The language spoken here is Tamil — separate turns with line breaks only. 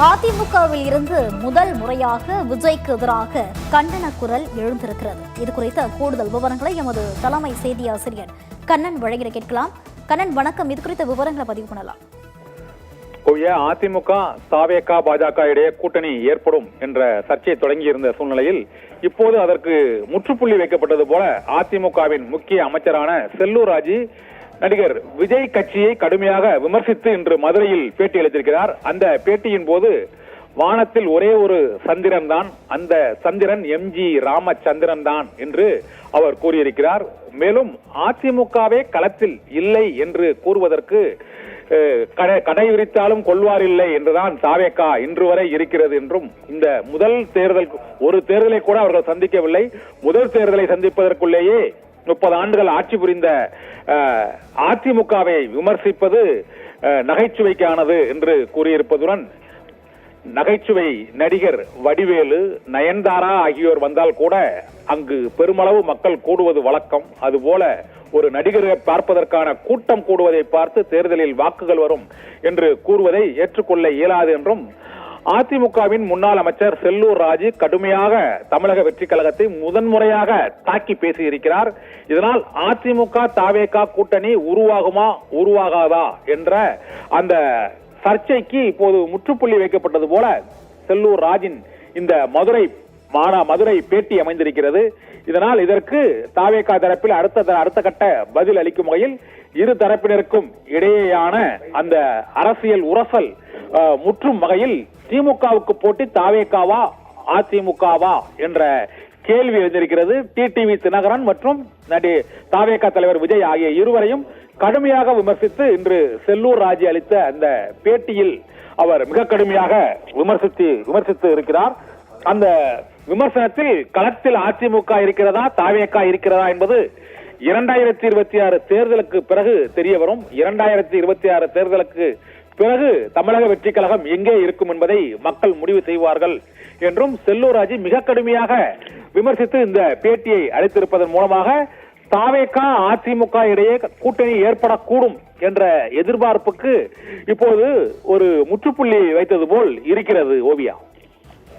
அதிமுகவில் இருந்து முதல் முறையாக விஜய்க்கு எதிராக கண்டன குரல் எழுந்திருக்கிறது. இது குறித்த கூடுதல் விவரங்களை எமது தலைமை செய்தி ஆசிரியர் கண்ணன் வழங்கிட கேட்கலாம். கண்ணன், வணக்கம். இது குறித்த விவரங்களை பதிவு பண்ணலாம்.
அதிமுக, தாவேகா, பாஜக இடையே கூட்டணி ஏற்படும் என்ற சர்ச்சை தொடங்கியிருந்த சூழ்நிலையில் இப்போது அதற்கு முற்றுப்புள்ளி வைக்கப்பட்டது போல அதிமுகவின் முக்கிய அமைச்சரான செல்லூர் ராஜு நடிகர் விஜய் கட்சியை கடுமையாக விமர்சித்து இன்று மதுரையில் பேட்டி அளித்திருக்கிறார். அந்த பேட்டியின் போது வானத்தில் ஒரே ஒரு சந்திரன் தான், அந்த சந்திரன் எம்ஜி ராமச்சந்திரன் தான் என்று அவர் கூறியிருக்கிறார். மேலும் அதிமுகவே களத்தில் இல்லை என்று கூறுவதற்கு கடை விரித்தாலும் கொள்வார் இல்லை என்றுதான் தாவேகா இன்று வரை இருக்கிறது என்றும், இந்த முதல் தேர்தல் ஒரு தேர்தலை கூட அவர்கள் சந்திக்கவில்லை, முதல் தேர்தலை சந்திப்பதற்குள்ளேயே 30 ஆண்டுகள் ஆட்சி புரிந்த அதிமுகவை விமர்சிப்பது நகைச்சுவைக்கானது என்று கூறியிருப்பதுடன், நகைச்சுவை நடிகர் வடிவேலு, நயன்தாரா ஆகியோர் வந்தால் கூட அங்கு பெருமளவு மக்கள் கூடுவது வழக்கம். அதுபோல ஒரு நடிகரை பார்ப்பதற்கான கூட்டம் கூடுவதை பார்த்து தேர்தலில் வாக்குகள் வரும் என்று கூறுவதை ஏற்றுக்கொள்ள இயலாது என்றும் அதிமுகவின் முன்னாள் அமைச்சர் செல்லூர் ராஜு கடுமையாக தமிழக வெற்றி கழகத்தை முதன்முறையாக தாக்கி பேசியிருக்கிறார். இதனால் அதிமுக தாவேகா கூட்டணி உருவாகுமா உருவாகாதா என்ற அந்த சர்ச்சைக்கு இப்போது முற்றுப்புள்ளி வைக்கப்பட்டது போல செல்லூர் ராஜின் இந்த மதுரை பேட்டி அமைந்திருக்கிறது. இதனால் இதற்கு தாவேகா தரப்பில் அடுத்த கட்ட பதில் அளிக்கும் வகையில் இரு தரப்பினருக்கும் இடையேயான அந்த அரசியல் உரசல் முற்றும் வகையில் திமுகவுக்கு போட்டி தாவேகாவா அதிமுகவா என்ற கேள்வி எழுந்திருக்கிறது. டிடிவி தினகரன் மற்றும் தாவேகா தலைவர் விஜய் ஆகிய இருவரையும் கடுமையாக விமர்சித்து இன்று செல்லூர் ராஜு அளித்த அந்த பேட்டியில் அவர் மிக கடுமையாக விமர்சித்து இருக்கிறார். அந்த விமர்சனத்தில் களத்தில் அதிமுக இருக்கிறதா தாவேகா இருக்கிறதா என்பது 2026 தேர்தலுக்கு பிறகு தெரிய வரும். 2026 தேர்தலுக்கு பிறகு தமிழக வெற்றி கழகம் எங்கே இருக்கும் என்பதை மக்கள் முடிவு செய்வார்கள் என்றும் செல்லூர் ராஜு மிக கடுமையாக விமர்சித்து இந்த பேட்டியை அளித்திருப்பதன் மூலமாக தாவேகா அதிமுக இடையே கூட்டணி ஏற்படக்கூடும் என்ற எதிர்பார்ப்புக்கு இப்போது ஒரு முற்றுப்புள்ளி வைத்தது போல் இருக்கிறது. ஓவியா.